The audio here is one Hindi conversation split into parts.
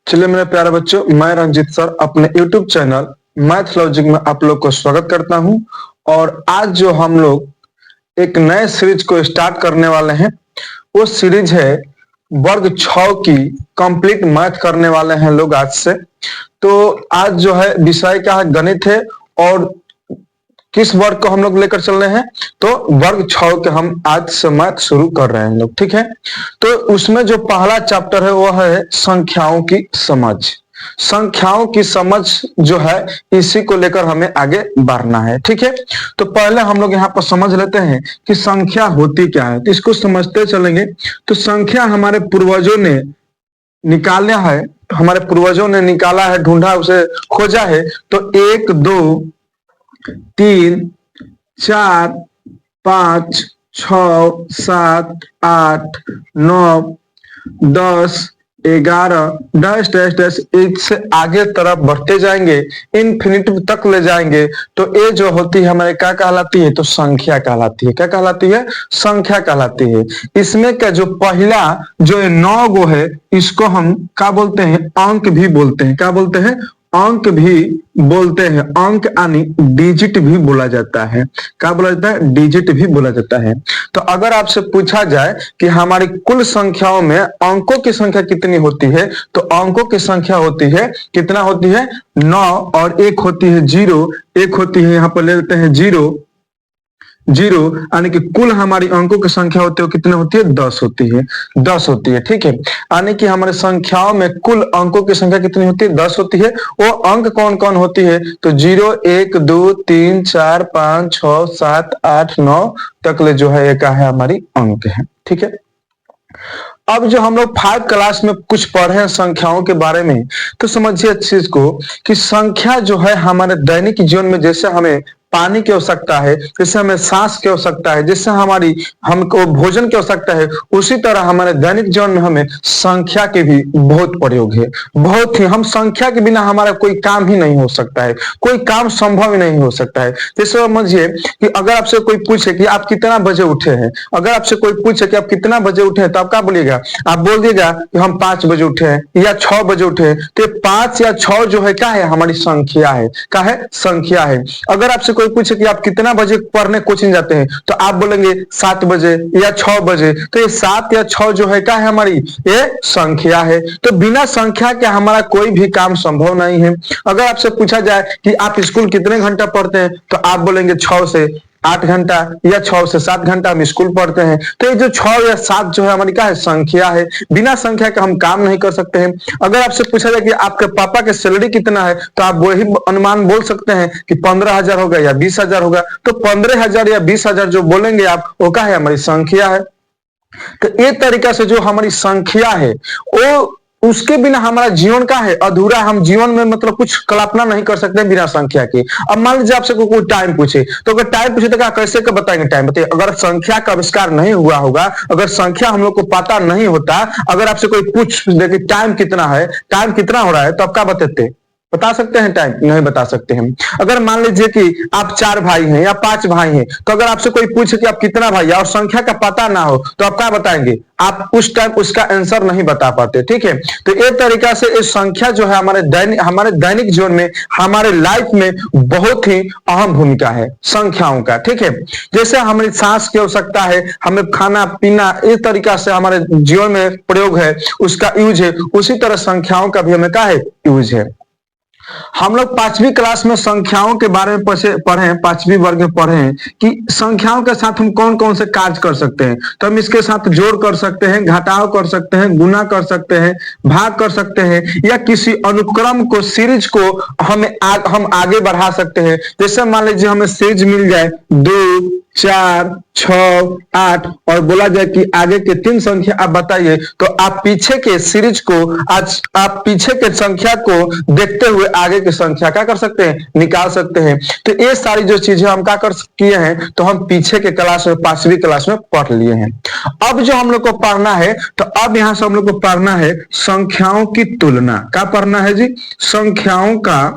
चलिए मेरे प्यारे बच्चों, मैं रंजीत सर अपने YouTube चैनल मैथ लॉजिक में आप लोग को स्वागत करता हूं। और आज जो हम लोग एक नए सीरीज को स्टार्ट करने वाले हैं वो सीरीज है वर्ग 6 की कंप्लीट मैथ करने वाले हैं लोग आज से। तो आज जो है विषय क्या है, गणित है। और किस वर्ग को हम लोग लेकर चल रहे हैं, तो वर्ग 6 के हम आज से मैथ शुरू कर रहे हैं लोग, ठीक है। तो उसमें जो पहला चैप्टर है वो है संख्याओं की समझ। संख्याओं की समझ जो है इसी को लेकर हमें आगे बढ़ना है, ठीक है। तो पहले हम लोग यहाँ पर समझ लेते हैं कि संख्या होती क्या है, तो इसको समझते चलेंगे। तो संख्या हमारे पूर्वजों ने निकाला है, हमारे पूर्वजों ने निकाला है, ढूंढा, उसे खोजा है। तो 1 2 3 4 5 6 7 8 9 10 11 डैश डैश डैश इससे आगे तरफ बढ़ते जाएंगे, इनफिनिट तक ले जाएंगे। तो ये जो होती है हमारे क्या कहलाती है, तो संख्या कहलाती है। क्या कहलाती है? संख्या कहलाती है। इसमें का जो पहला जो 9 गो है इसको हम क्या बोलते हैं, अंक भी बोलते हैं। क्या बोलते हैं? अंक भी बोलते हैं। अंक यानी डिजिट भी बोला जाता है। क्या बोला जाता है? डिजिट भी बोला जाता है। तो अगर आपसे पूछा जाए कि हमारी कुल संख्याओं में अंकों की संख्या कितनी होती है, तो अंकों की संख्या होती है, कितना होती है? 9। और एक होती है 0, एक होती है, यहाँ पर ले लेते हैं 0 यानी कि कुल हमारी अंकों की संख्या होती है कितनी होती है? 10 होती है। 10 होती है, ठीक है। यानी कि हमारे संख्याओं में कुल अंकों की संख्या कितनी होती है? 10 होती है। वो अंक कौन कौन होती है? तो 0 1 2 3 4 5 6 7 8 9 तक ले जो है एक है हमारी अंक है, ठीक है। अब जो हम लोग 5 क्लास में कुछ पढ़े हैं संख्याओं के बारे में, तो समझिए इस चीज को कि संख्या जो है हमारे दैनिक जीवन में, जैसे हमें पानी की आवश्यकता है, जैसे हमें सांस की आवश्यकता है, जैसे हमारी हमको भोजन की आवश्यकता है, उसी तरह हमारे दैनिक जीवन में हमें संख्या के भी बहुत प्रयोग है। बहुत ही, हम संख्या के बिना हमारा कोई काम ही नहीं हो सकता है, कोई काम संभव ही नहीं हो सकता है। जैसे समझिए कि अगर आपसे कोई पूछे कि आप कितना बजे उठे हैं, अगर आपसे कोई पूछे कि आप कितना बजे उठे हैं, तो आप क्या बोलिएगा? आप बोल दीजिएगा कि हम 5 बजे उठे हैं या 6 बजे उठे हैं। तो 5 या 6 जो है क्या है? हमारी संख्या है। क्या है? संख्या है। अगर आपसे कोई पूछे कि आप कितना बजे पढ़ने कोचिंग जाते हैं, तो आप बोलेंगे 7 बजे या 6 बजे। तो ये 7 या 6 जो है क्या है? हमारी ये संख्या है। तो बिना संख्या के हमारा कोई भी काम संभव नहीं है। अगर आपसे पूछा जाए कि आप स्कूल कितने घंटा पढ़ते हैं, तो आप बोलेंगे 6 से 8 घंटा या 6 से 7 घंटा हम स्कूल पढ़ते हैं। तो ये जो 6 या 7 जो है हमारी क्या है? संख्या है। बिना संख्या के हम काम नहीं कर सकते हैं। अगर आपसे पूछा जाए कि आपके पापा के सैलरी कितना है, तो आप वही अनुमान बोल सकते हैं कि 15,000 होगा या 20,000 होगा। तो 15,000 या 20,000 जो बोलेंगे आप, वो क्या है? हमारी संख्या है। तो एक तरीका से जो हमारी संख्या है वो, उसके बिना हमारा जीवन का है अधूरा। हम जीवन में मतलब कुछ कल्पना नहीं कर सकते बिना संख्या के। अब मान लीजिए आपसे कोई टाइम पूछे, तो अगर टाइम पूछे तो क्या कैसे का बताएंगे टाइम? बताइए। अगर संख्या का आविष्कार नहीं हुआ होगा, अगर संख्या हम लोग को पता नहीं होता, अगर आपसे कोई पूछ दे कि टाइम कितना है, टाइम कितना हो रहा है, तो आप क्या बताते? बता सकते हैं टाइम? नहीं बता सकते हैं। अगर मान लीजिए कि आप 4 भाई हैं या 5 भाई हैं, तो अगर आपसे कोई पूछे कि आप कितना भाई है और संख्या का पता ना हो, तो आप क्या बताएंगे? आप उस टाइम उसका आंसर नहीं बता पाते, ठीक है। तो एक तरीका से इस संख्या जो है हमारे दैनिक जीवन में, हमारे लाइफ में बहुत ही अहम भूमिका है संख्याओं का, ठीक है। जैसे हमारी सांस की आवश्यकता है, हमें खाना पीना, इस तरीका से हमारे जीवन में प्रयोग है, उसका यूज है, उसी तरह संख्याओं का भी हमें क्या है? यूज है। हम लोग 5वीं क्लास में संख्याओं के बारे में पढ़े, 5वीं वर्ग में पढ़े हैं कि संख्याओं के साथ हम कौन कौन से कार्य कर सकते हैं। तो हम इसके साथ जोड़ कर सकते हैं, घटाव कर सकते हैं, गुना कर सकते हैं, भाग कर सकते हैं, या किसी अनुक्रम को, सीरीज को हम आगे बढ़ा सकते हैं। जैसे मान लीजिए हमें सीरीज मिल जाए 2 4 6 8 और बोला जाए कि आगे के 3 संख्या आप बताइए, तो आप पीछे के सीरीज को, आज आप पीछे के संख्या को देखते हुए आगे की संख्या क्या कर सकते हैं? निकाल सकते हैं। तो ये सारी जो चीजें हम क्या कर किए हैं, तो हम पीछे के क्लास में 5वीं क्लास में पढ़ लिए हैं। अब जो हम लोग को पढ़ना है, तो अब यहां से हम लोग को पढ़ना है संख्याओं की तुलना। क्या पढ़ना है जी? संख्याओं का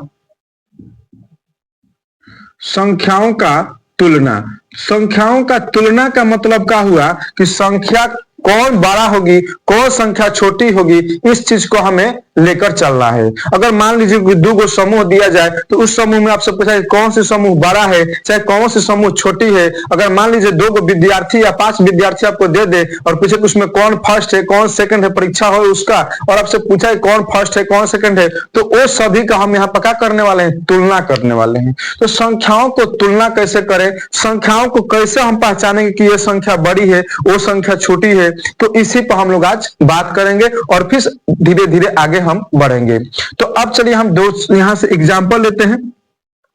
तुलना। संख्याओं का तुलना का मतलब क्या हुआ कि संख्या कौन बड़ा होगी, कौन संख्या छोटी होगी, इस चीज को हमें लेकर चलना है। अगर मान लीजिए कि दो गो समूह दिया जाए तो उस समूह में आपसे पूछा कौन सी समूह बड़ा है, चाहे कौन सी समूह छोटी है। अगर मान लीजिए दो गो विद्यार्थी या 5 विद्यार्थी आपको दे दे और पूछे कि उसमें कौन फर्स्ट है कौन सेकंड है, परीक्षा हो उसका, और आपसे पूछा है कौन फर्स्ट है कौन सेकंड है, तो वो सभी का हम यहाँ पक्का करने वाले हैं, तुलना करने वाले हैं। तो संख्याओं को तुलना कैसे करें, संख्याओं को कैसे हम पहचानेंगे कि ये संख्या बड़ी है वो संख्या छोटी है, तो इसी पर हम लोग आज बात करेंगे और फिर धीरे धीरे आगे हम बढ़ेंगे। तो अब चलिए हम दो यहां से एग्जाम्पल लेते हैं।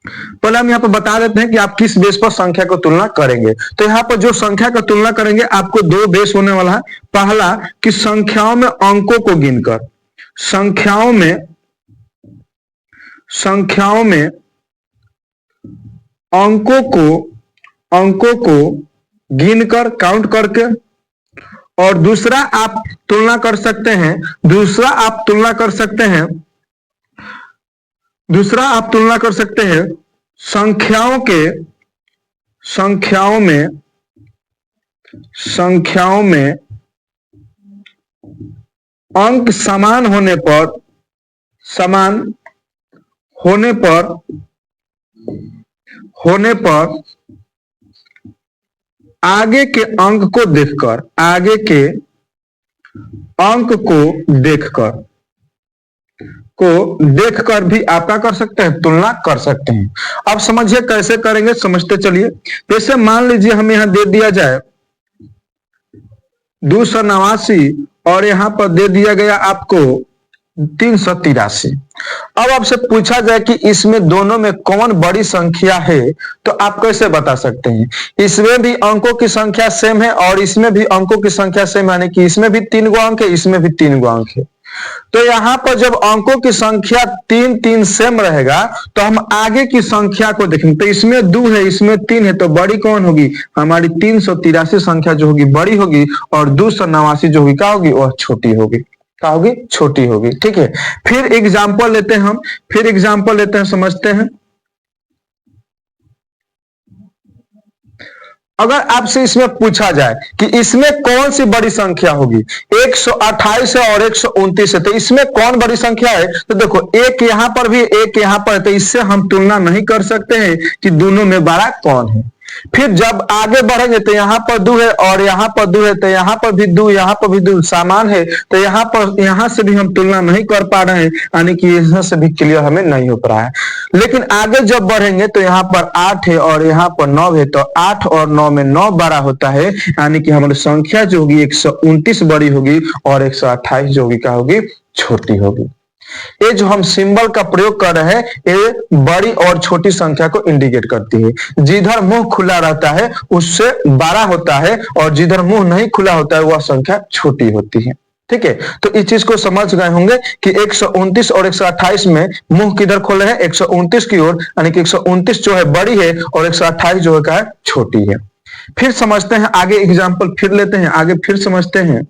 पहले हम यहाँ पर बता देते हैं कि आप किस बेस पर संख्या को तुलना करेंगे। तो यहाँ पर जो संख्या का तुलना करेंगे आपको दो बेस होने वाला है। पहला कि संख्याओं में अंकों को गिनकर, संख्याओं में अंकों को गिनकर काउंट करके, और दूसरा आप तुलना कर सकते हैं, दूसरा आप तुलना कर सकते हैं संख्याओं में अंक समान होने पर आगे के अंक को देखकर भी आप क्या कर सकते हैं, तुलना कर सकते हैं। अब समझिए कैसे करेंगे, समझते चलिए। जैसे मान लीजिए हमें यहां दे दिया जाए 289 और यहां पर दे दिया गया आपको 383। अब आपसे पूछा जाए कि इसमें दोनों में कौन बड़ी संख्या है, तो आप कैसे बता सकते हैं। इसमें भी अंकों की संख्या सेम है और इसमें भी अंकों की संख्या सेम, यानी कि इसमें भी 3 गो अंक है, इसमें भी 3 गो अंक है। तो यहां पर जब अंकों की संख्या 3 सेम रहेगा तो हम आगे की संख्या को देखेंगे। तो इसमें 2 है, इसमें 3 है, तो बड़ी कौन होगी, हमारी 383 संख्या जो होगी बड़ी होगी, और 289 जो होगी क्या होगी, वह छोटी होगी। क्या होगी, छोटी होगी। ठीक है, फिर एग्जाम्पल लेते हैं, समझते हैं। अगर आपसे इसमें पूछा जाए कि इसमें कौन सी बड़ी संख्या होगी, 128 है और 129 है, तो इसमें कौन बड़ी संख्या है, तो देखो एक यहां पर भी एक यहां पर है, तो इससे हम तुलना नहीं कर सकते हैं कि दोनों में बड़ा कौन है। फिर जब आगे बढ़ेंगे तो यहाँ पर 2 है और यहाँ पर 2 है, तो यहाँ पर भी 2, यहाँ पर भी 2 समान है, तो यहाँ से भी हम तुलना नहीं कर पा रहे हैं, यानी कि यहाँ से भी क्लियर हमें नहीं हो रहा है। लेकिन आगे जब बढ़ेंगे तो यहाँ पर 8 है और यहाँ पर 9 है, तो 8 और 9 में 9 बड़ा होता है, यानी कि हमारी संख्या जो होगी 129 बड़ी होगी और 128 जो होगी क्या होगी, छोटी होगी। ये जो हम सिंबल का प्रयोग कर रहे हैं ये बड़ी और छोटी संख्या को इंडिकेट करती है। जिधर मुंह खुला रहता है उससे बड़ा होता है और जिधर मुंह नहीं खुला होता है वह संख्या छोटी होती है। ठीक है, तो इस चीज को समझ गए होंगे कि 129 और 128 में मुंह किधर खोले हैं, 129 की ओर, यानी कि 129 जो है बड़ी है और 128 जो है क्या है, छोटी है। फिर समझते हैं आगे, एग्जाम्पल फिर लेते हैं, आगे फिर समझते हैं।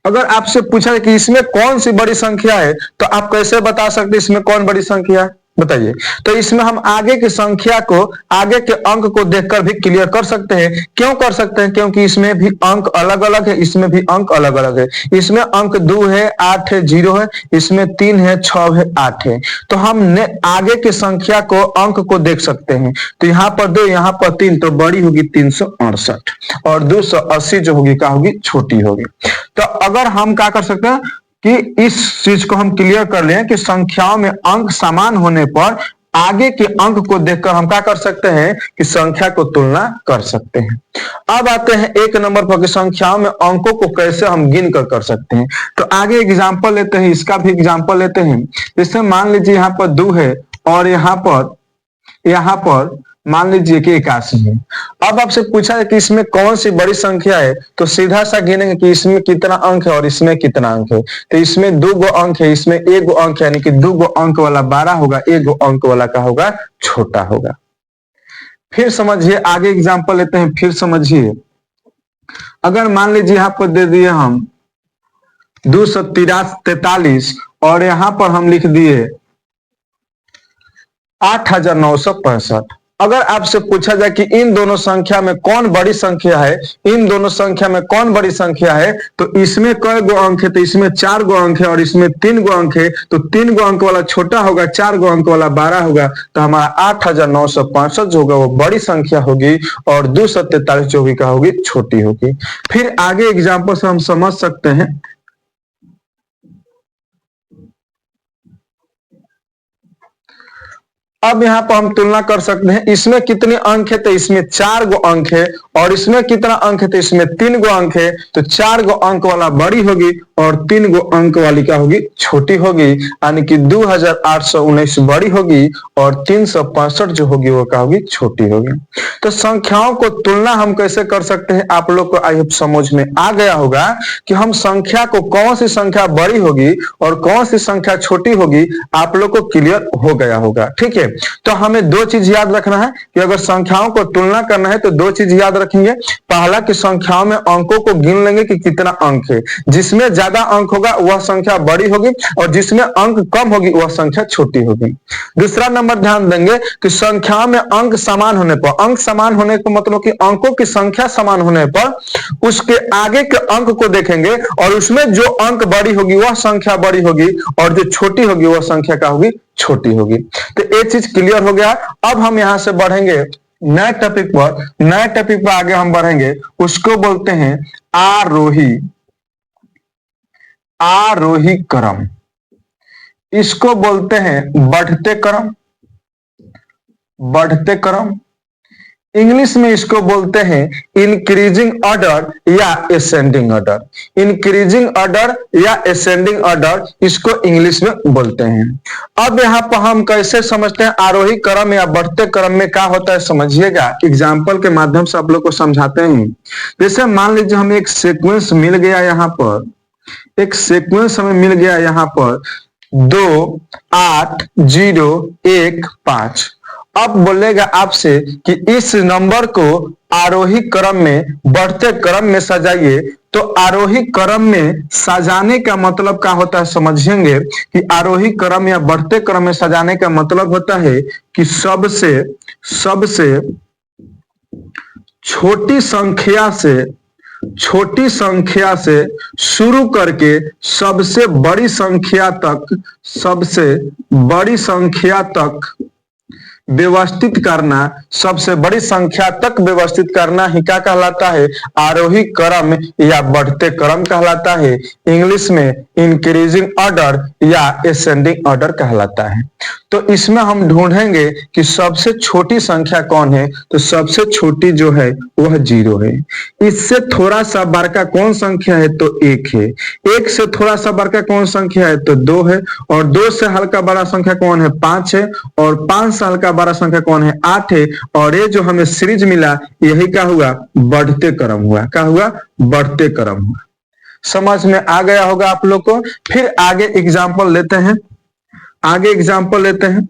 अगर आपसे पूछा है कि इसमें कौन सी बड़ी संख्या है, तो आप कैसे बता सकते इसमें कौन बड़ी संख्या है, बताइए। तो इसमें हम आगे की संख्या को, आगे के अंक को देखकर भी क्लियर कर सकते हैं। क्यों कर सकते हैं, क्योंकि इसमें भी अंक अलग अलग है, इसमें भी अंक अलग अलग है। इसमें अंक 2 है, 8 है, 0 है, इसमें 3 है, 6 है, 8 है। तो हमने आगे की संख्या को, अंक को देख सकते हैं। तो यहाँ पर 2, यहाँ पर 3, तो बड़ी होगी 368 और 280 जो होगी क्या होगी, छोटी होगी। तो अगर हम क्या कर सकते हैं कि इस चीज को हम क्लियर कर लें कि संख्याओं में अंक समान होने पर आगे के अंक को देखकर हम क्या कर सकते हैं कि संख्या को तुलना कर सकते हैं। अब आते हैं 1 नंबर पर कि संख्याओं में अंकों को कैसे हम गिन कर सकते हैं। तो आगे एग्जांपल लेते हैं, इसका भी एग्जांपल लेते हैं। जैसे मान लीजिए यहाँ पर 2 है और यहाँ पर मान लीजिए कि 81 है। अब आपसे पूछा है कि इसमें कौन सी बड़ी संख्या है, तो सीधा सा गिनेंगे कि इसमें कितना अंक है और इसमें कितना अंक है। तो इसमें 2 गो अंक है, इसमें 1 गो अंक है, यानी कि 2 गो अंक वाला बड़ा होगा, 1 गो अंक वाला का होगा छोटा होगा। फिर समझिए आगे एग्जाम्पल लेते हैं, फिर समझिए। अगर मान लीजिए यहाँ पर दे दिए हम 243 और यहाँ पर हम लिख दिए 8965, अगर आपसे पूछा जाए कि इन दोनों संख्या में कौन बड़ी संख्या है, इन दोनों संख्या में कौन बड़ी संख्या है, तो इसमें कई गो अंक है, तो इसमें 4 गो अंक है और इसमें 3 गो अंक है, तो 3 गो अंक वाला छोटा होगा, 4 गो अंक वाला 12 होगा, तो हमारा 8965 जो होगा वो बड़ी संख्या होगी और 243 जो भी का होगी छोटी होगी। फिर आगे एग्जाम्पल से हम समझ सकते हैं। अब यहाँ पर हम तुलना कर सकते हैं, इसमें कितने अंक है, तो इसमें 4 गो अंक है और इसमें कितना अंक है, तो इसमें 3 गो अंक है, तो 4 गो अंक वाला बड़ी होगी और 3 गो अंक वाली क्या होगी छोटी होगी, यानी कि 2819 बड़ी होगी और 365 जो होगी वो क्या होगी छोटी होगी। तो संख्याओं को तुलना हम कैसे कर सकते हैं, आप लोग को आई होप समझ में आ गया होगा कि हम संख्या को कौन सी संख्या बड़ी होगी और कौन सी संख्या छोटी होगी, आप लोग को क्लियर हो गया होगा। ठीक है, तो हमें दो चीज याद रखना है कि अगर संख्याओं को तुलना करना है तो दो चीज याद रखेंगे। पहला कि संख्याओं में अंकों को गिन लेंगे कि कितना अंक है, जिसमें ज्यादा अंक होगा वह संख्या बड़ी होगी और जिसमें अंक कम होगी वह संख्या छोटी होगी। दूसरा नंबर ध्यान देंगे कि संख्याओं में अंक समान होने पर, अंक समान होने का मतलब कि अंकों की संख्या समान होने पर उसके आगे के अंक को देखेंगे और उसमें जो अंक बड़ी होगी वह संख्या बड़ी होगी और जो छोटी होगी वह संख्या क्या होगी छोटी होगी। तो ये चीज क्लियर हो गया। अब हम यहां से बढ़ेंगे नए टॉपिक पर, नए टॉपिक पर आगे हम बढ़ेंगे, उसको बोलते हैं आरोही, आरोही क्रम। इसको बोलते हैं बढ़ते क्रम, बढ़ते क्रम। इंग्लिश में इसको बोलते हैं इंक्रीजिंग ऑर्डर या असेंडिंग ऑर्डर। इंक्रीजिंग ऑर्डर या असेंडिंग ऑर्डर इसको इंग्लिश में बोलते हैं। अब यहाँ पर हम कैसे समझते हैं आरोही क्रम या बढ़ते क्रम में क्या होता है समझिएगा, एग्जाम्पल के माध्यम से आप लोग को समझाते हैं। जैसे मान लीजिए हमें एक सीक्वेंस मिल गया, यहाँ पर एक सीक्वेंस हमें मिल गया, यहाँ पर 2 8 0 1 5। अब बोलेगा आपसे कि इस नंबर को आरोही क्रम में बढ़ते क्रम में सजाइए, तो आरोही क्रम में सजाने का मतलब क्या होता है समझेंगे कि आरोही क्रम या बढ़ते क्रम में सजाने का मतलब होता है कि सबसे छोटी संख्या से शुरू करके सबसे बड़ी संख्या तक, सबसे बड़ी संख्या तक व्यवस्थित करना, सबसे बड़ी संख्या तक व्यवस्थित करना ही क्या कहलाता है आरोही क्रम या बढ़ते क्रम कहलाता है। इंग्लिश में इंक्रीजिंग ऑर्डर या असेंडिंग ऑर्डर कहलाता है। तो इसमें हम ढूंढेंगे कि सबसे छोटी संख्या कौन है, तो सबसे छोटी जो है वह 0 है। इससे थोड़ा सा बड़का कौन संख्या है, तो 1 है। 1 से थोड़ा सा बड़का कौन संख्या है, तो 2 है। और 2 से हल्का बड़ा संख्या कौन है, 5 है। और 5 से हल्का बड़ा संख्या कौन है, 8 है। और ये जो हमें सीरीज मिला यही क्या हुआ बढ़ते क्रम हुआ, क्या हुआ बढ़ते क्रम हुआ। समझ में आ गया होगा आप लोग को। फिर आगे एग्जाम्पल लेते हैं, आगे एग्जाम्पल लेते हैं।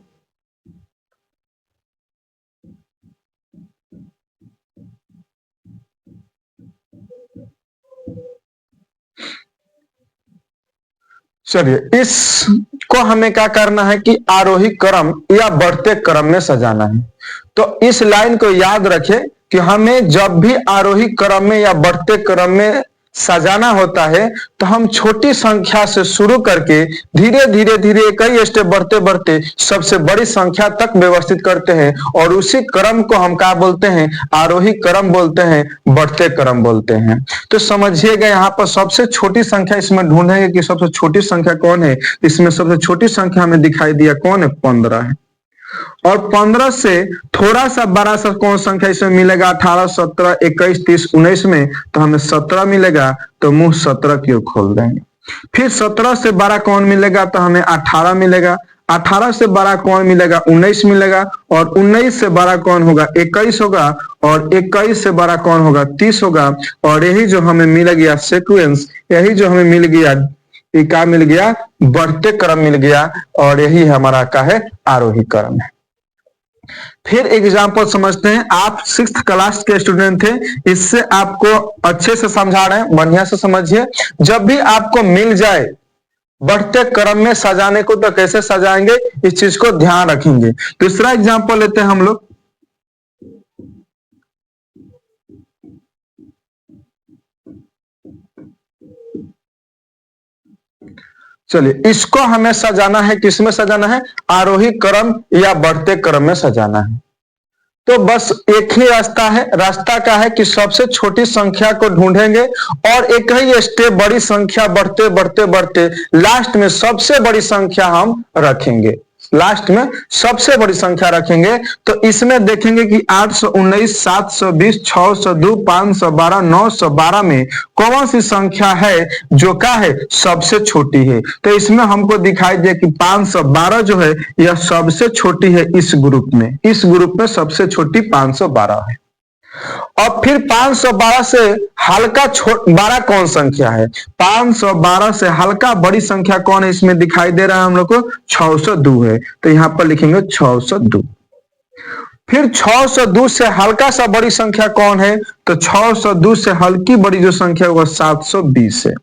चलिए इसको हमें क्या करना है कि आरोही क्रम या बढ़ते क्रम में सजाना है। तो इस लाइन को याद रखें कि हमें जब भी आरोही क्रम में या बढ़ते क्रम में सजाना होता है तो हम छोटी संख्या से शुरू करके धीरे धीरे धीरे कई स्टेप बढ़ते बढ़ते सबसे बड़ी संख्या तक व्यवस्थित करते हैं और उसी क्रम को हम क्या बोलते हैं आरोही क्रम बोलते हैं, बढ़ते क्रम बोलते हैं। तो समझिएगा यहाँ पर सबसे छोटी संख्या इसमें ढूंढेंगे कि सबसे छोटी संख्या कौन है। इसमें सबसे छोटी संख्या हमें दिखाई दिया कौन है, 15 है। और 15 से थोड़ा सा बड़ा सा कौन संख्या इसमें मिलेगा, 18 17 21 30 19 में, तो हमें 17 मिलेगा। तो मुंह 17 की ओर खोल देंगे। फिर 17 से बड़ा कौन मिलेगा, तो हमें 18 मिलेगा। 18 से बड़ा कौन मिलेगा, 19 मिलेगा। और 19 से बड़ा कौन होगा, 21 होगा। और 21 से बड़ा कौन होगा, 30 होगा। और यही जो हमें मिल गया सीक्वेंस, यही जो हमें मिल गया क्या मिल गया, बढ़ते क्रम मिल गया। और यही हमारा क्या है, आरोही क्रम है। फिर एग्जाम्पल समझते हैं। आप 6th क्लास के स्टूडेंट थे, इससे आपको अच्छे से समझा रहे हैं, बढ़िया से समझिए। जब भी आपको मिल जाए बढ़ते क्रम में सजाने को, तो कैसे सजाएंगे इस चीज को ध्यान रखेंगे। दूसरा एग्जाम्पल लेते हैं हम लोग। चलिए इसको हमें सजाना है, किसमें सजाना है? आरोही क्रम या बढ़ते क्रम में सजाना है। तो बस एक ही रास्ता है, रास्ता क्या है कि सबसे छोटी संख्या को ढूंढेंगे और एक ही स्टेप बड़ी संख्या बढ़ते बढ़ते बढ़ते लास्ट में सबसे बड़ी संख्या हम रखेंगे, लास्ट में सबसे बड़ी संख्या रखेंगे। तो इसमें देखेंगे कि 819, 720, 602, 512, 912 में कौन सी संख्या है जो क्या है सबसे छोटी है। तो इसमें हमको दिखाई दे कि 512 जो है यह सबसे छोटी है इस ग्रुप में, इस ग्रुप में सबसे छोटी 512 है। और फिर 512 से हल्का बड़ा कौन संख्या है? 512 से हल्का बड़ी संख्या कौन है इसमें दिखाई दे रहा है हम लोग को? 602 है। तो यहां पर लिखेंगे 602। फिर 602 से हल्का सा बड़ी संख्या कौन है? तो 602 से हल्की बड़ी जो संख्या है वह 720 है।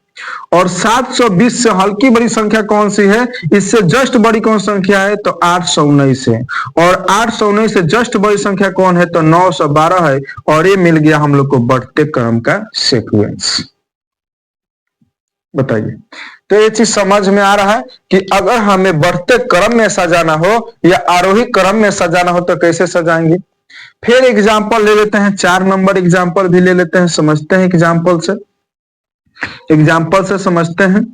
और 720 से हल्की बड़ी संख्या कौन सी है? इससे जस्ट बड़ी कौन संख्या है? तो 819 है। और 819 से जस्ट बड़ी संख्या कौन है? तो 912 है। और ये मिल गया हम लोग को बढ़ते क्रम का सीक्वेंस। बताइए, तो ये चीज समझ में आ रहा है कि अगर हमें बढ़ते क्रम में सजाना हो या आरोही क्रम में सजाना हो तो कैसे सजाएंगे। फिर एग्जाम्पल ले लेते हैं, 4 नंबर एग्जाम्पल भी ले लेते हैं, समझते हैं एग्जाम्पल से समझते हैं।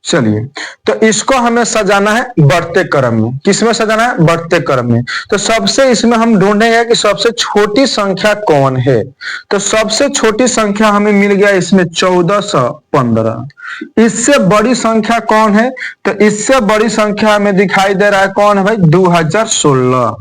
चलिए, तो इसको हमें सजाना है बढ़ते क्रम में। किसमें सजाना है? बढ़ते क्रम में। तो सबसे इसमें हम ढूंढेंगे कि सबसे छोटी संख्या कौन है। तो सबसे छोटी संख्या हमें मिल गया इसमें 1415। इससे बड़ी संख्या कौन है? तो इससे बड़ी संख्या हमें दिखाई दे रहा है कौन है भाई? 2016।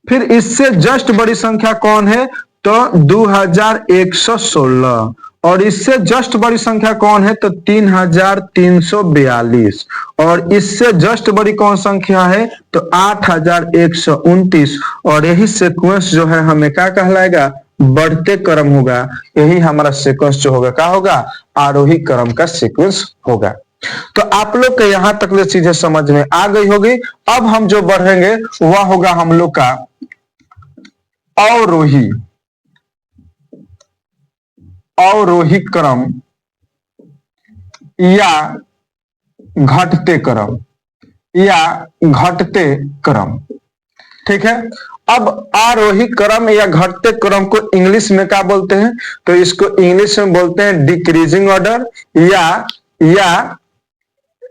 फिर इससे जस्ट बड़ी संख्या कौन है? तो 2116। और इससे जस्ट बड़ी संख्या कौन है? तो 3342। और इससे जस्ट बड़ी कौन संख्या है? तो 8129। और यही सीक्वेंस जो है हमें क्या कहलाएगा? बढ़ते क्रम होगा। यही हमारा सीक्वेंस जो होगा क्या होगा? आरोही क्रम का सीक्वेंस होगा। तो आप लोग के यहां तक ये चीजें समझ में आ गई होगी। अब हम जो बढ़ेंगे वह होगा हम लोग का अवरोही क्रम या घटते क्रम। ठीक है। अब आरोही क्रम या घटते क्रम को इंग्लिश में क्या बोलते हैं? तो इसको इंग्लिश में बोलते हैं डिक्रीजिंग ऑर्डर या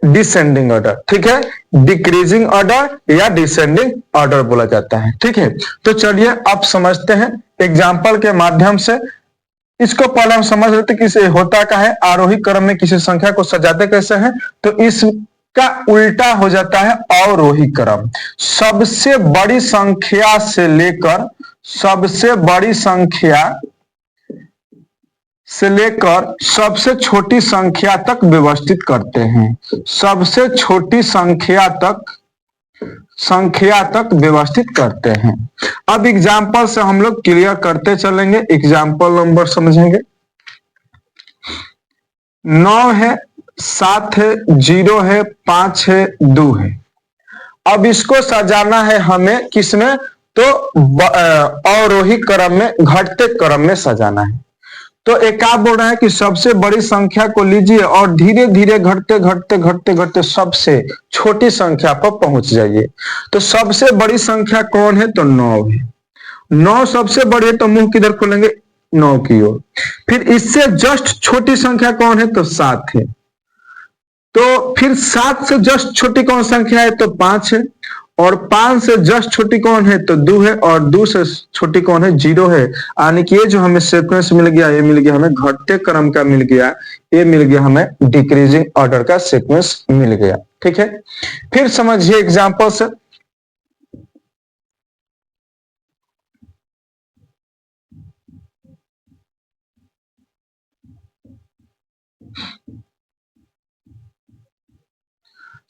डिसेंडिंग ऑर्डर। ठीक है, डिक्रीजिंग ऑर्डर या डिसेंडिंग ऑर्डर बोला जाता है। ठीक है, तो चलिए अब समझते हैं एग्जाम्पल के माध्यम से। इसको पहले हम समझ लेते कि इसे होता क्या है, आरोही क्रम में किसी संख्या को सजाते कैसे हैं। तो इसका उल्टा हो जाता है अवरोही क्रम। सबसे बड़ी संख्या से लेकर सबसे छोटी संख्या तक व्यवस्थित करते हैं। सबसे छोटी संख्या तक व्यवस्थित करते हैं। अब एग्जाम्पल से हम लोग क्लियर करते चलेंगे। एग्जाम्पल नंबर समझेंगे। 9 है, 7 है, 0 है, 5 है, 2 है। अब इसको सजाना है हमें किसमें? तो अवरोही क्रम में, घटते क्रम में सजाना है। तो एक आप बोल रहा है कि सबसे बड़ी संख्या को लीजिए और धीरे धीरे घटते सबसे छोटी संख्या पर पहुंच जाइए। तो सबसे बड़ी संख्या कौन है? तो 9 है। 9 सबसे बड़ी है, तो मुंह किधर खोलेंगे? 9 की ओर। फिर इससे जस्ट छोटी संख्या कौन है? तो 7 है। तो फिर 7 से जस्ट छोटी कौन संख्या है? तो 5 है। और 5 से जस्ट छोटी कौन है? तो 2 है। और 2 से छोटी कौन है? 0 है। यानी कि ये जो हमें सीक्वेंस मिल गया, ये मिल गया हमें घटते क्रम का मिल गया, ये मिल गया हमें डिक्रीजिंग ऑर्डर का सीक्वेंस मिल गया। ठीक है, फिर समझिए एग्जाम्पल से।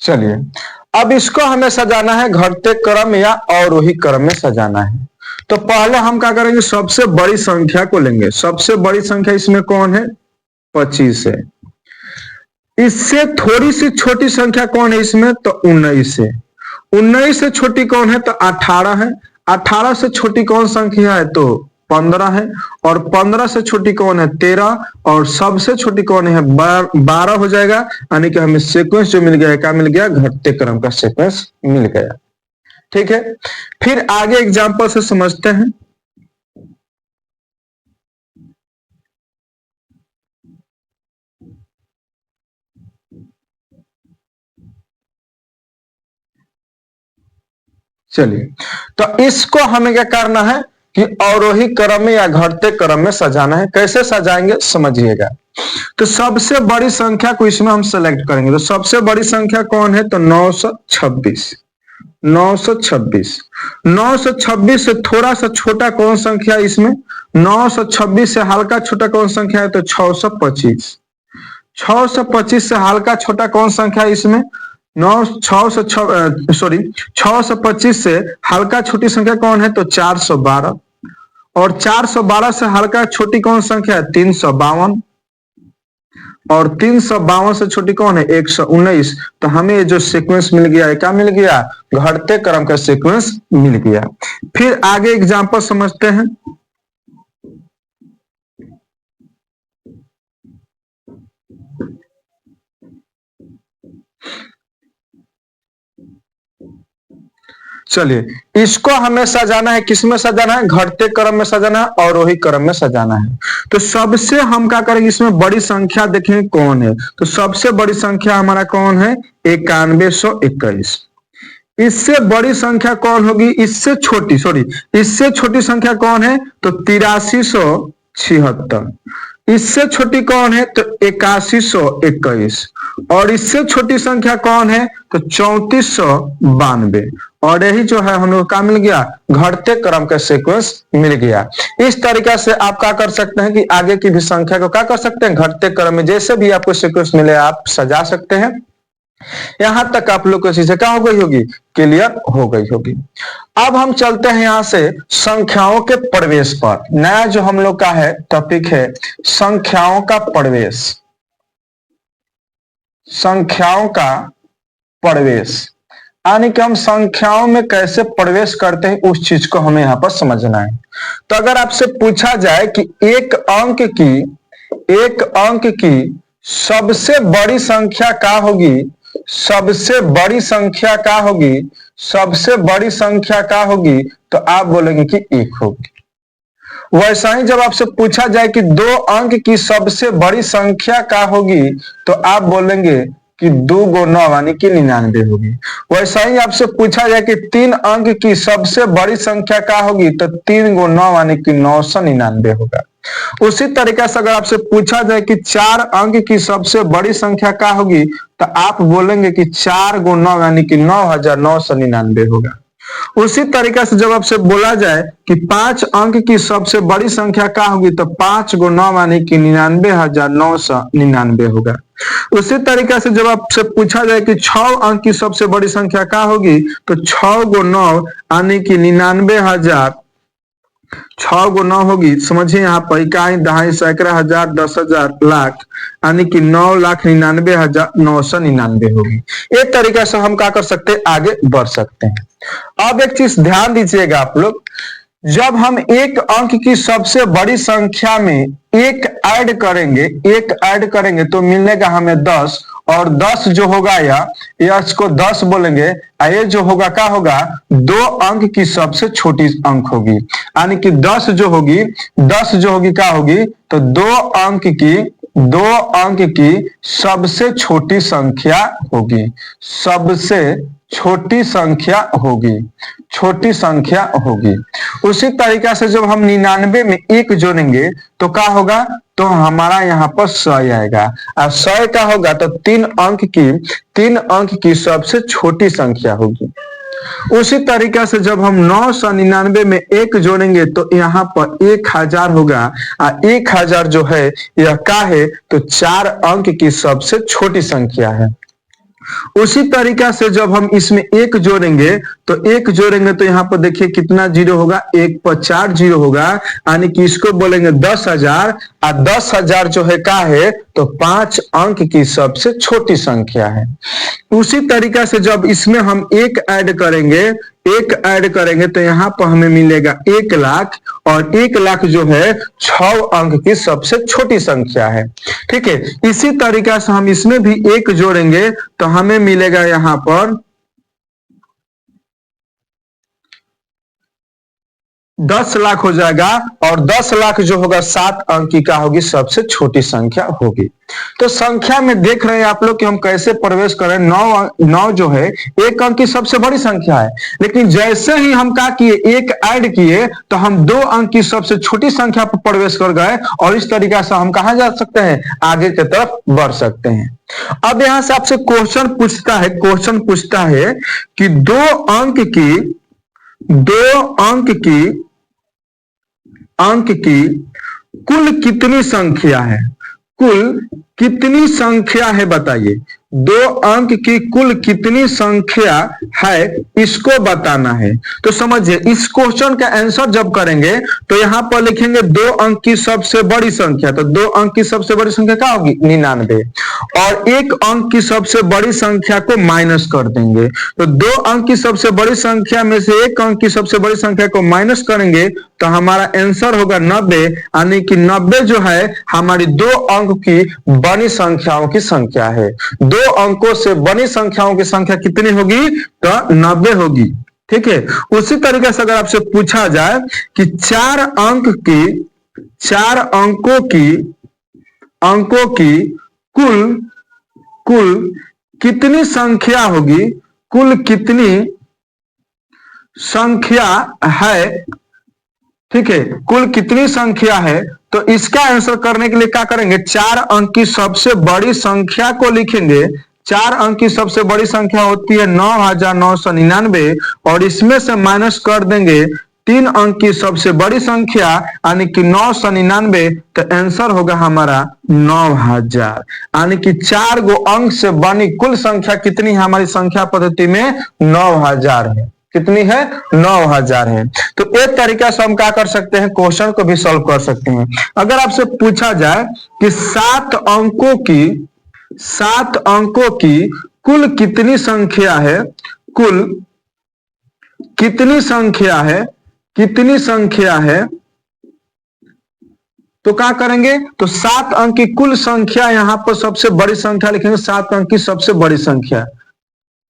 चलिए, अब इसको हमें सजाना है घटते क्रम या अवरोही क्रम में सजाना है। तो पहले हम क्या करेंगे? सबसे बड़ी संख्या को लेंगे। सबसे बड़ी संख्या इसमें कौन है? 25 है। इससे थोड़ी सी छोटी संख्या कौन है इसमें? तो 19 है। 19 से छोटी कौन है? तो 18 है। 18 से छोटी कौन संख्या है? तो 15 है। और 15 से छोटी कौन है? 13। और सबसे छोटी कौन है? 12 हो जाएगा। यानी कि हमें सीक्वेंस जो मिल गया, क्या मिल गया? घटते क्रम का सीक्वेंस मिल गया। ठीक है, फिर आगे एग्जाम्पल से समझते हैं। चलिए, तो इसको हमें क्या करना है कि अवरोही क्रम में या घटते क्रम में सजाना है। कैसे सजाएंगे समझिएगा। तो सबसे बड़ी संख्या को इसमें हम सेलेक्ट करेंगे। तो सबसे बड़ी संख्या कौन है? तो 926। 926 926 से थोड़ा सा छोटा कौन संख्या इसमें? 926 से हल्का छोटा कौन संख्या है? तो 625। 625 से हल्का छोटा कौन संख्या है इसमें? 625 से हल्का छोटी संख्या कौन है? तो 412। और 412 से हल्का छोटी कौन संख्या है? 352। और 352 से छोटी कौन है? 119। तो हमें ये जो सीक्वेंस मिल गया है, क्या मिल गया? घटते क्रम का सीक्वेंस मिल गया। फिर आगे एग्जांपल समझते हैं। चलिए, इसको हमें सजाना है। किसमें सजाना है? घटते क्रम में सजाना है, अवरोही क्रम में सजाना है। तो सबसे हम क्या करेंगे, इसमें बड़ी संख्या देखें कौन है। तो सबसे बड़ी संख्या हमारा कौन है? 9121। इससे बड़ी संख्या कौन होगी? इससे छोटी, इससे छोटी संख्या कौन है? तो 8376। इससे छोटी कौन है? तो 8121। और इससे छोटी संख्या कौन है? तो 3492। और यही जो है हम लोग का मिल गया? घटते क्रम का सीक्वेंस मिल गया। इस तरीका से आप क्या कर सकते हैं कि आगे की भी संख्या को क्या कर सकते हैं? घटते क्रम में जैसे भी आपको सीक्वेंस मिले आप सजा सकते हैं। यहां तक आप लोग को चीजें क्या हो गई होगी? क्लियर हो गई होगी। अब हम चलते हैं यहां से संख्याओं के प्रवेश पर। नया जो हम लोग का है टॉपिक है संख्याओं का प्रवेश। संख्याओं का प्रवेश यानी कि हम संख्याओं में कैसे प्रवेश करते हैं, उस चीज को हमें यहां पर समझना है। तो अगर आपसे पूछा जाए कि एक अंक की सबसे बड़ी संख्या क्या होगी? सबसे बड़ी संख्या क्या होगी? सबसे बड़ी संख्या क्या होगी? तो आप बोलेंगे कि 1 होगी। वैसा ही जब आपसे पूछा जाए कि 2 अंक की सबसे बड़ी संख्या क्या होगी? तो आप बोलेंगे कि 2 × 9 यानी कि 99 होगी। वैसा ही आपसे पूछा जाए कि 3 अंक की सबसे बड़ी संख्या क्या होगी? तो 3 × 9 यानी कि 999 होगा। उसी तरीके से अगर आपसे पूछा जाए कि 4 अंक की सबसे बड़ी संख्या क्या होगी? तो आप बोलेंगे कि 4 × 9 यानी कि 9999 होगा। उसी तरीके से जब आपसे बोला जाए कि 5 अंक की सबसे बड़ी संख्या क्या होगी? तो 5 × 9 यानी कि 99,999 होगा। उसी तरीके से जब आपसे पूछा जाए कि 6 अंक की सबसे बड़ी संख्या क्या होगी? तो 6 × 9 यानी कि 99,000। 6 × 9 होगी, समझिए यहाँ पर इकाई, दहाई, सैकड़ा, हजार, 10,000, लाख यानी कि 9,99,999 होगी। एक तरीके से हम क्या कर सकते हैं? आगे बढ़ सकते हैं। अब एक चीज ध्यान दीजिएगा आप लोग, जब हम एक अंक की सबसे बड़ी संख्या में एक ऐड करेंगे तो मिलेगा हमें 10। और 10 जो होगा या इसको 10 बोलेंगे, ये जो होगा क्या होगा? 2 अंक की सबसे छोटी अंक होगी। यानी कि 10 जो होगी क्या होगी? तो 2 अंक की सबसे छोटी संख्या होगी। सबसे छोटी संख्या होगी। उसी तरीके से जब हम 99 में 1 जोड़ेंगे तो क्या होगा? तो हमारा यहाँ पर 100 आएगा। और 100 का होगा तो 3 अंक की सबसे छोटी संख्या होगी। उसी तरीके से जब हम 999 में 1 जोड़ेंगे तो यहाँ पर 1000 होगा। और 1000 जो है यह क्या है? तो 4 अंक की सबसे छोटी संख्या है। उसी तरीका से जब हम इसमें एक जोड़ेंगे तो यहाँ पर देखिए कितना जीरो होगा, एक पर 4 जीरो होगा, यानी कि इसको बोलेंगे 10,000। और 10,000 जो है क्या है, तो 5 अंक की सबसे छोटी संख्या है। उसी तरीका से जब इसमें हम एक ऐड करेंगे तो यहाँ पर हमें मिलेगा 1 लाख, और 1 लाख जो है 6 अंक की सबसे छोटी संख्या है। ठीक है, इसी तरीका से हम इसमें भी एक जोड़ेंगे तो हमें मिलेगा यहाँ पर 10 लाख हो जाएगा, और 10 लाख जो होगा 7 अंक की क्या होगी, सबसे छोटी संख्या होगी। तो संख्या में देख रहे हैं आप लोग कि हम कैसे प्रवेश करें। 9 जो है 1 अंक की सबसे बड़ी संख्या है, लेकिन जैसे ही हम क्या किए, एक ऐड किए तो हम 2 अंक की सबसे छोटी संख्या पर प्रवेश कर गए, और इस तरीका से हम कहां जा सकते हैं, आगे की तरफ बढ़ सकते हैं। अब यहां से आपसे क्वेश्चन पूछता है कि 2 अंक की कुल कितनी संख्या है, कुल कितनी संख्या है बताइए। 2 अंक की कुल कितनी संख्या है, इसको बताना है। तो समझिए, इस क्वेश्चन का आंसर जब करेंगे तो यहां पर लिखेंगे 2 अंक की सबसे बड़ी संख्या। तो 2 अंक की सबसे बड़ी संख्या क्या होगी, 99, और 1 अंक की सबसे बड़ी संख्या को माइनस कर देंगे। तो 2 अंक की सबसे बड़ी संख्या में से 1 अंक की सबसे बड़ी संख्या को माइनस करेंगे तो हमारा आंसर होगा 90, यानी कि 90 जो है हमारी 2 अंक की बड़ी संख्याओं की संख्या है। 2 अंकों से बड़ी संख्याओं की संख्या कितनी होगी, तो 90 होगी। ठीक है, उसी तरीके से अगर आपसे पूछा जाए कि 4 अंकों की कुल कितनी संख्या होगी, कुल कितनी संख्या है। ठीक है, कुल कितनी संख्या है, तो इसका आंसर करने के लिए क्या करेंगे, 4 अंक की सबसे बड़ी संख्या को लिखेंगे। 4 अंक की सबसे बड़ी संख्या होती है 9,999, और इसमें से माइनस कर देंगे 3 अंक की सबसे बड़ी संख्या, यानी कि 999, तो आंसर होगा हमारा 9,000। यानी कि 4 गो अंक से बनी कुल संख्या कितनी है हमारी संख्या पद्धति में, 9,000 है। कितनी है, 9,000 है। तो एक तरीका से हम क्या कर सकते हैं, क्वेश्चन को भी सॉल्व कर सकते हैं। अगर आपसे पूछा जाए कि 7 अंकों की कुल कितनी संख्या है, कुल कितनी संख्या है, तो क्या करेंगे, तो 7 अंक की कुल संख्या यहां पर सबसे बड़ी संख्या लिखेंगे। 7 अंक की सबसे बड़ी संख्या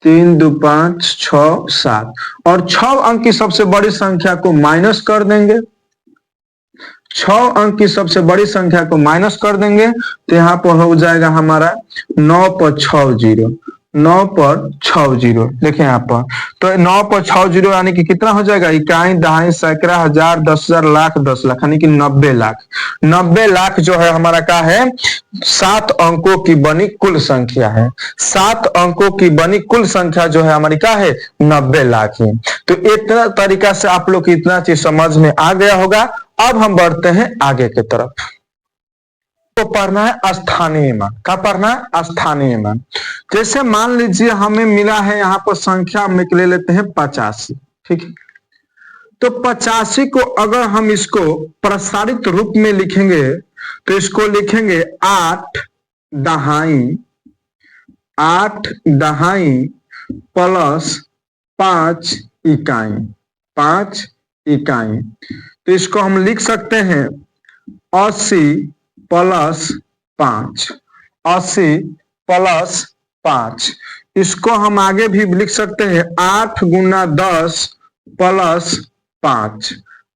3, 2, 5, 6, 7, और 6 अंक की सबसे बड़ी संख्या को माइनस कर देंगे। 6 अंक की सबसे बड़ी संख्या को माइनस कर देंगे तो यहां पर हो जाएगा हमारा 9 पर 6 जीरो, 9 पर 6 जीरो। देखिए यहाँ पर, तो 9 पर 6 जीरो यानी कि कितना हो जाएगा, इकाई, दहाई, सैकड़ा, हजार, 10,000, लाख, 10 लाख, यानी कि 90 लाख। 90 लाख जो है हमारा क्या है, 7 अंकों की बनी कुल संख्या है। 7 अंकों की बनी कुल संख्या जो है हमारी क्या है, 90 लाख है। तो इतना तरीका से आप लोग को इतना चीज समझ में आ गया होगा। अब हम बढ़ते हैं आगे की तरफ। तो पढ़ना है स्थानीय मान। क्या पढ़ना है, स्थानीय मान। जैसे मान लीजिए हमें मिला है यहाँ पर संख्या, हम ले लेते हैं 85। ठीक है, तो 85 को अगर हम इसको प्रसारित रूप में लिखेंगे तो इसको लिखेंगे 8 दहाई प्लस 5 इकाई, 5 इकाई। तो इसको हम लिख सकते हैं 80 प्लस 5, 80 प्लस 5। इसको हम आगे भी लिख सकते हैं 8 गुना 10 प्लस 5,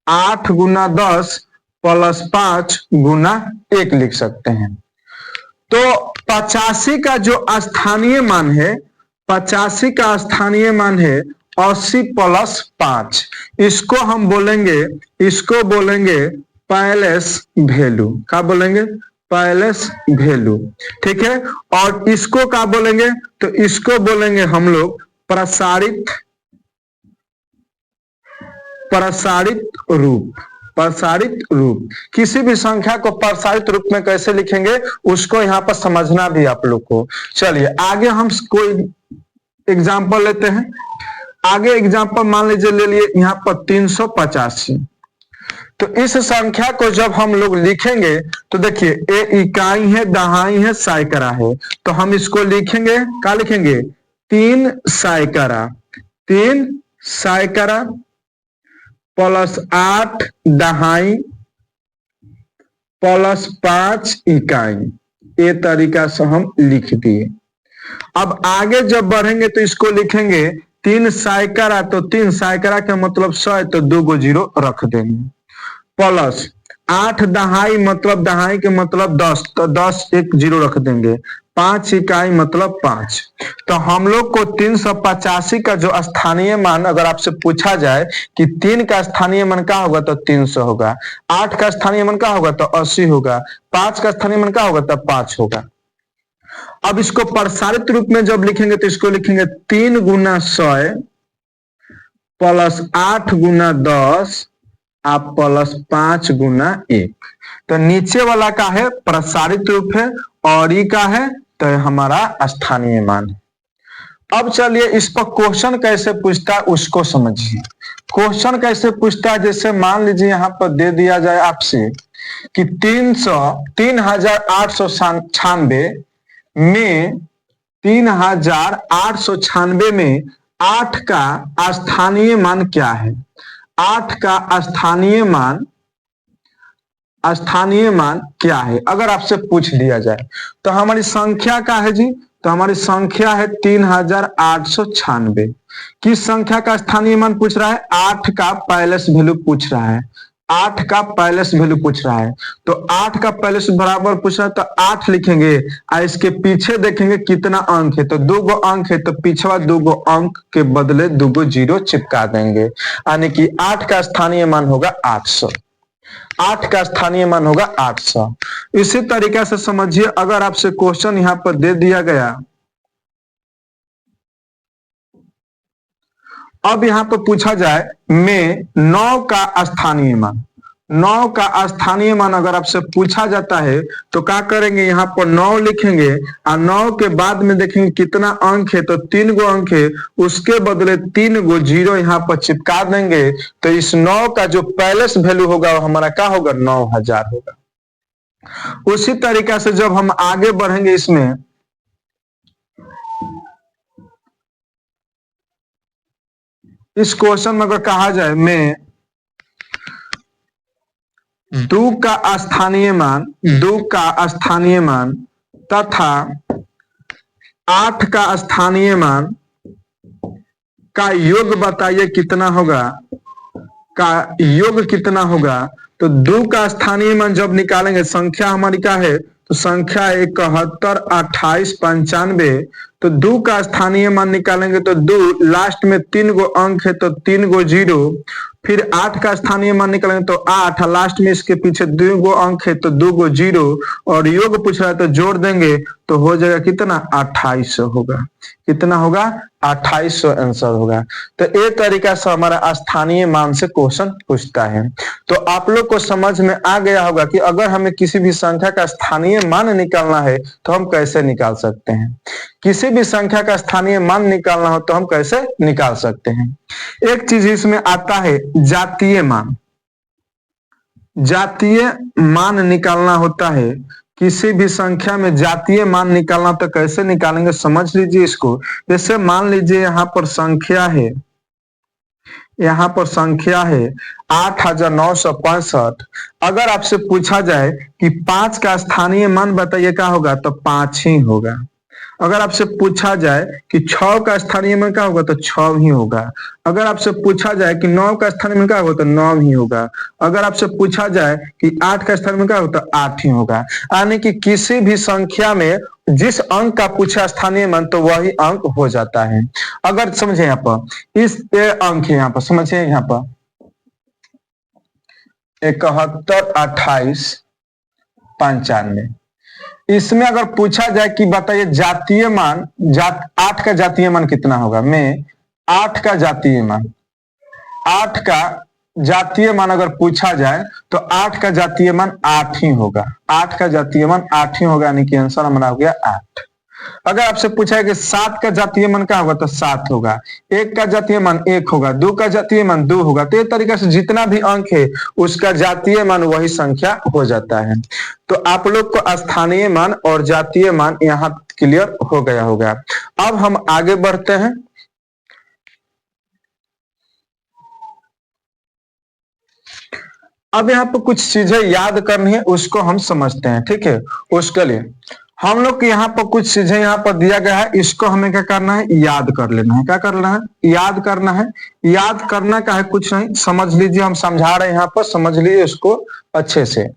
8 गुना 10 प्लस 5 गुना 1 लिख सकते हैं। तो 85 का जो स्थानीय मान है, 85 का स्थानीय मान है 80 प्लस 5। इसको हम बोलेंगे, इसको बोलेंगे पैलेस वैल्यू। क्या बोलेंगे, पैलेस वैल्यू। ठीक है, और इसको क्या बोलेंगे, तो इसको बोलेंगे हम लोग प्रसारित रूप। प्रसारित रूप, किसी भी संख्या को प्रसारित रूप में कैसे लिखेंगे उसको यहाँ पर समझना भी आप लोग को। चलिए आगे हम कोई एग्जाम्पल लेते हैं। आगे एग्जाम्पल मान लीजिए ले लिए यहाँ पर 385। तो इस संख्या को जब हम लोग लिखेंगे तो देखिए ए इकाई है, दहाई है, सैकड़ा है, तो हम इसको लिखेंगे, क्या लिखेंगे, 3 सैकड़ा, 3 सैकड़ा प्लस 8 दहाई प्लस 5 इकाई, ये तरीका से हम लिख दिए। अब आगे जब बढ़ेंगे तो इसको लिखेंगे 3 सैकड़ा, तो 3 सैकड़ा का मतलब 100, तो 2 गो जीरो रख देंगे, प्लस 8 दहाई मतलब दहाई के मतलब 10, तो 10 एक जीरो रख देंगे, 5 इकाई मतलब 5। तो हम लोग को 385 का जो स्थानीय मान अगर आपसे पूछा जाए कि 3 का स्थानीय मान क्या होगा तो 300 होगा, 8 का स्थानीय मान क्या होगा तो 80 होगा, 5 का स्थानीय मान क्या होगा तो 5 होगा। अब इसको प्रसारित रूप में जब लिखेंगे तो इसको लिखेंगे 3 गुना 100 प्लस 8 गुना 10 आप प्लस 5 गुना 1। तो नीचे वाला का है प्रसारित रूप है और ये का है तो हमारा स्थानीय मान है। अब चलिए इस पर क्वेश्चन कैसे पूछता है उसको समझिए। क्वेश्चन कैसे पूछता है, जैसे मान लीजिए यहाँ पर दे दिया जाए आपसे कि 3896 में 3896 में 8 का स्थानीय मान क्या है। 8 का स्थानीय मान क्या है अगर आपसे पूछ दिया जाए तो हमारी संख्या क्या है जी, तो हमारी संख्या है 3896। किस संख्या का स्थानीय मान पूछ रहा है, 8 का पैलेस वैल्यू पूछ रहा है, 8 का पैलेस वैल्यू पूछ रहा है। तो 8 का पैलेस बराबर पूछ रहा है तो 8 लिखेंगे और इसके पीछे देखेंगे कितना अंक है, तो 2 गो अंक है तो पीछे 2 गो अंक के बदले 2 गो जीरो चिपका देंगे, यानी कि 8 का स्थानीय मान होगा 800। 8 का स्थानीय मान होगा 800। इसी तरीके से समझिए अगर आपसे क्वेश्चन यहां पर दे दिया गया, अब यहां पर पूछा जाए में 9 का स्थानीय मान, 9 का स्थानीय मान अगर आपसे पूछा जाता है तो क्या करेंगे, यहाँ पर 9 लिखेंगे और 9 के बाद में देखेंगे कितना अंक है, तो 3 गो अंक है, उसके बदले 3 गो जीरो यहाँ पर चिपका देंगे। तो इस 9 का जो पैलेस वैल्यू होगा वो हमारा क्या होगा 9000 होगा। उसी तरीका से जब हम आगे बढ़ेंगे इसमें, इस क्वेश्चन में अगर कहा जाए में 2 का स्थानीय मान तथा 8 का स्थानीय मान का योग बताइए कितना होगा, तो 2 का स्थानीय मान जब निकालेंगे, संख्या हमारी क्या है, तो संख्या 71 28 95, तो 2 का स्थानीय मान निकालेंगे तो 2 लास्ट में 3 गो अंक है तो 3 गो जीरो, फिर 8 का स्थानीय मान निकालेंगे तो 8, लास्ट में इसके पीछे 2 गो अंक है तो 2 गो जीरो, और योग पूछ रहा है तो जोड़ देंगे तो हो जाएगा कितना 2800 होगा। कितना होगा 2800 आंसर होगा। तो ये तरीका से हमारा स्थानीय मान से क्वेश्चन पूछता है। तो आप लोग को समझ में आ गया होगा कि अगर हमें किसी भी संख्या का स्थानीय मान निकालना है तो हम कैसे निकाल सकते हैं, किसी भी संख्या का स्थानीय मान निकालना हो तो हम कैसे निकाल सकते हैं। एक चीज इसमें आता है जातीय मान, जातीय मान निकालना होता है। किसी भी संख्या में जातीय मान निकालना तो कैसे निकालेंगे समझ लीजिए इसको। जैसे मान लीजिए यहाँ पर संख्या है, 8965। अगर आपसे पूछा जाए कि 5 का स्थानीय मान बताइए क्या होगा, तो 5 ही होगा। अगर आपसे पूछा जाए कि 6 का स्थानीय मान क्या होगा, तो 6 ही होगा। अगर आपसे पूछा जाए कि 9 का स्थानीय मान क्या होगा, तो 9 ही होगा। अगर आपसे पूछा जाए कि 8 का स्थानीय मान क्या होगा, तो 8 ही होगा। यानी कि किसी भी संख्या में जिस अंक का पूछा स्थानीय मान तो वही अंक हो जाता है। अगर समझे यहाँ पर इस अंक है, यहाँ पर समझिए, यहाँ पर 71 28 95, इसमें अगर पूछा जाए कि बताइए जातीय मान, 8 का जातीय मान कितना होगा, में 8 का जातीय मान, 8 का जातीय मान अगर पूछा जाए तो 8 का जातीय मान 8 ही होगा। 8 का जातीय मान 8 ही होगा, यानी कि आंसर हमारा हो गया 8। अगर आपसे पूछा है कि 7 का जातीय मान क्या होगा तो 7 होगा। 1 का जातीय मान 1 होगा। 2 का जातीय मान 2 होगा। तो इस तरीके से जितना भी अंक है उसका जातीय मान वही संख्या हो जाता है। तो आप लोग को स्थानीय मान और जातीय मान यहाँ क्लियर हो गया होगा। अब हम आगे बढ़ते हैं। अब यहाँ पर कुछ चीजें याद करनी है, उसको हम समझते हैं। ठीक है, उसके लिए हम लोग के यहाँ पर कुछ चीजें यहाँ पर दिया गया है, इसको हमें क्या करना है, याद कर लेना है। क्या करना है, याद करना है। याद करना का है कुछ नहीं, समझ लीजिए, हम समझा रहे हैं यहाँ पर, समझ लीजिए इसको अच्छे से।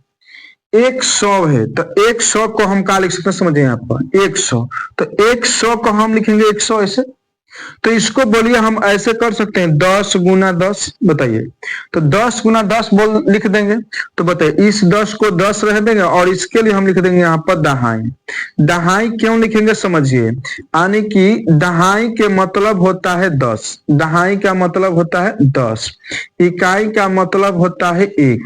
100 है तो 100 को हम क्या लिख सकते हैं, समझिए यहाँ पर 100, तो 100 को हम लिखेंगे 100 ऐसे। तो इसको बोलिए हम ऐसे कर सकते हैं 10 गुना 10, बताइए। तो 10 गुना 10 बोल लिख देंगे। तो बताइए इस 10 को 10 रह देंगे और इसके लिए हम लिख देंगे यहाँ पर दहाई। दहाई क्यों लिखेंगे समझिए, यानी कि दहाई के मतलब होता है 10। दहाई का मतलब होता है 10, इकाई का मतलब होता है 1,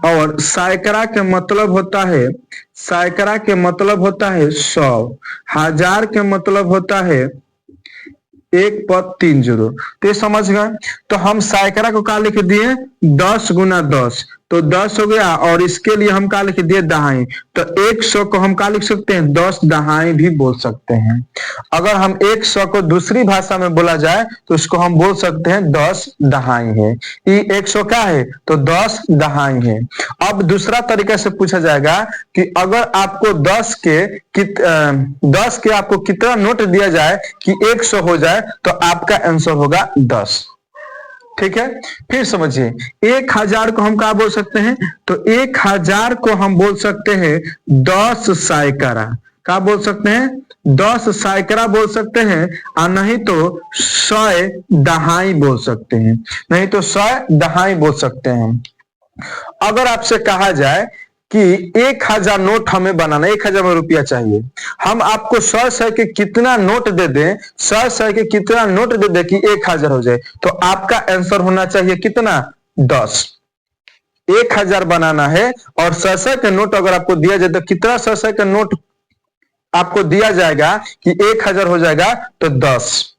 और सैकड़ा के मतलब होता है, सैकड़ा के मतलब होता है 100, हजार के मतलब होता है 1.30। तो ये समझ गए। तो हम सैकड़ा को क्या लिख दिए, 10 गुना 10, तो 10 हो गया, और इसके लिए हम क्या लिख दिए, दहाई। तो 100 को हम क्या लिख सकते हैं, 10 दहाई भी बोल सकते हैं। अगर हम 100 को दूसरी भाषा में बोला जाए तो उसको हम बोल सकते हैं 10 दहाई है। ये 100 क्या है, तो 10 दहाई है। अब दूसरा तरीका से पूछा जाएगा कि अगर आपको 10 के आपको कितना नोट दिया जाए कि 100 हो जाए, तो आपका आंसर होगा 10। ठीक है, फिर समझिए 1000 को हम क्या बोल सकते हैं, तो 1000 को हम बोल सकते हैं 10 सैकड़ा। क्या बोल सकते हैं, 10 सैकड़ा बोल सकते हैं, और नहीं तो 100 दहाई बोल सकते हैं, नहीं तो 100 दहाई बोल सकते हैं। अगर आपसे कहा जाए कि 1000 नोट हमें बनाना, 1000 में रुपया चाहिए, हम आपको 100 के कितना नोट दे दें, 100 के कितना नोट दे दें कि 1000 हो जाए, तो आपका आंसर होना चाहिए कितना, 10। 1000 बनाना है और 100 के नोट अगर आपको दिया जाए तो कितना 100 का नोट आपको दिया जाएगा कि 1000 हो जाएगा, तो 10।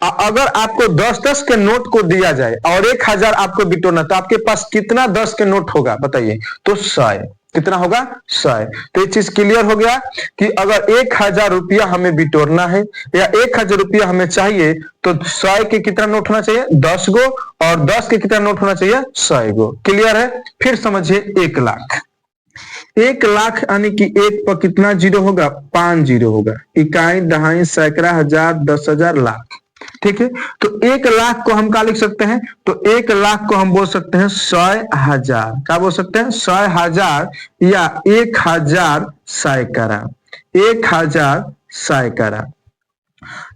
अगर आपको 10-10 के नोट को दिया जाए और 1000 आपको बिटोरना, तो आपके पास कितना 10 के नोट होगा बताइए, तो 100। कितना होगा, 100। तो ये चीज क्लियर हो गया कि अगर 1000 रुपया हमें बिटोरना है या 1000 रुपया हमें चाहिए, तो 100 के कितना नोट होना चाहिए, 10 गो, और 10 के कितना नोट होना चाहिए, 100 गो। क्लियर है। फिर समझिए 1 लाख। 1 लाख यानी कि 1 पर कितना जीरो होगा, 5 जीरो होगा। इकाई, दहाई, सैकड़ा, हजार, 10,000, लाख। ठीक है, तो 1 लाख को हम क्या लिख सकते हैं, तो 1 लाख को हम बोल सकते हैं 100,000। क्या बोल सकते हैं, 100,000 या 1000 सैकड़ा, 1000 सैकड़ा।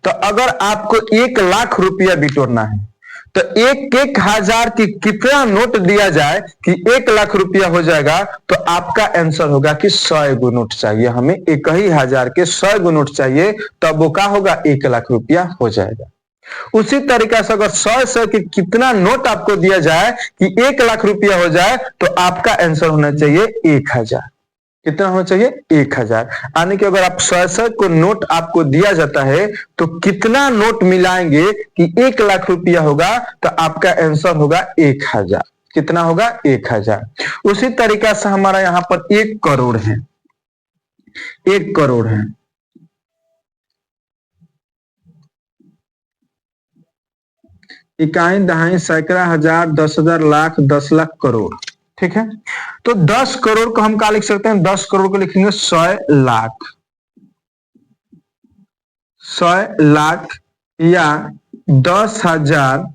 तो अगर आपको 1 लाख रुपया बिटोरना है, तो 1,000 की कितना नोट दिया जाए कि 1 लाख रुपया हो जाएगा, तो आपका आंसर होगा कि 100 गो नोट चाहिए हमें, 1,000 के 100 गो नोट चाहिए, तब वो क्या होगा, 1 लाख रुपया हो जाएगा। उसी तरीका से अगर 100 के कितना नोट आपको दिया जाए कि 1 लाख रुपया हो जाए, तो आपका आंसर होना चाहिए 1000। कितना होना चाहिए, 1000। यानी कि अगर आप 100 को नोट आपको दिया जाता है, तो कितना नोट मिलाएंगे कि 1 लाख रुपया होगा, तो आपका आंसर होगा 1000। कितना होगा, 1000। उसी तरीका से हमारा यहां पर 1 करोड़ है, 1 करोड़ है। इकाई, दहाई, सैकड़ा, हजार, 10,000, लाख, 10 लाख, करोड़। ठीक है, तो 10 करोड़ को हम क्या लिख सकते हैं, 10 करोड़ को लिखेंगे 100 लाख, 100 लाख या 10,000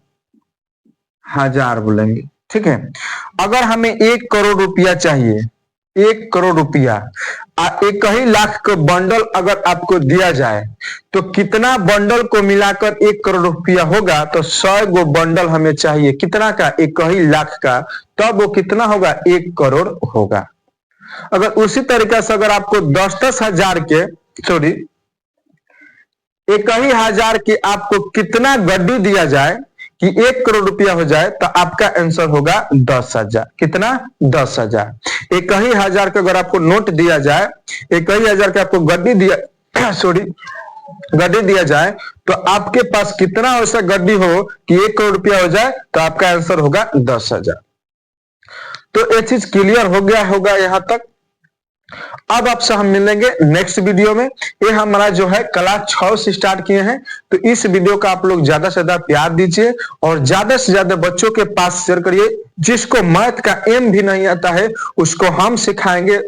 हजार बोलेंगे। ठीक है, अगर हमें 1 करोड़ रुपया चाहिए, 1 करोड़ रुपया, 1 लाख का बंडल अगर आपको दिया जाए, तो कितना बंडल को मिलाकर 1 करोड़ रुपया होगा, तो 100 गो बंडल हमें चाहिए, कितना का, 1 लाख का, तब वो कितना होगा, 1 करोड़ होगा। अगर उसी तरीका से अगर आपको 10-10 हजार के, सॉरी 1,000 के आपको कितना गड्डी दिया जाए कि 1 करोड़ रुपया हो जाए तो आपका आंसर होगा 10,000। कितना? 10,000। 1,000 का अगर आपको नोट दिया जाए, 1,000 का आपको गड्डी दिया सॉरी गड्डी दिया जाए, तो आपके पास कितना ऐसा गड्डी हो कि 1 करोड़ रुपया हो जाए, तो आपका आंसर होगा 10,000। तो ये चीज क्लियर हो गया होगा यहां तक। अब आपसे हम मिलेंगे नेक्स्ट वीडियो में। ये हमारा जो है क्लास 6 से स्टार्ट किए हैं, तो इस वीडियो का आप लोग ज्यादा से ज्यादा प्यार दीजिए और ज्यादा से ज्यादा बच्चों के पास शेयर करिए। जिसको मैथ का एम भी नहीं आता है उसको हम सिखाएंगे,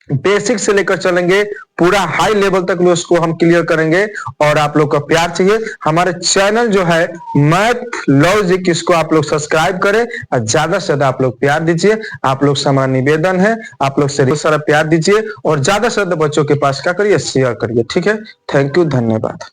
बेसिक से लेकर चलेंगे, पूरा हाई लेवल तक उसको हम क्लियर करेंगे। और आप लोग का प्यार चाहिए। हमारे चैनल जो है मैथ लॉजिक, इसको आप लोग सब्सक्राइब करें और ज्यादा से ज्यादा आप लोग प्यार दीजिए। आप लोग से हमारा निवेदन है, आप लोग से बहुत सारा प्यार दीजिए और ज्यादा से ज्यादा बच्चों के पास क्या करिए, शेयर करिए। ठीक है, थैंक यू, धन्यवाद।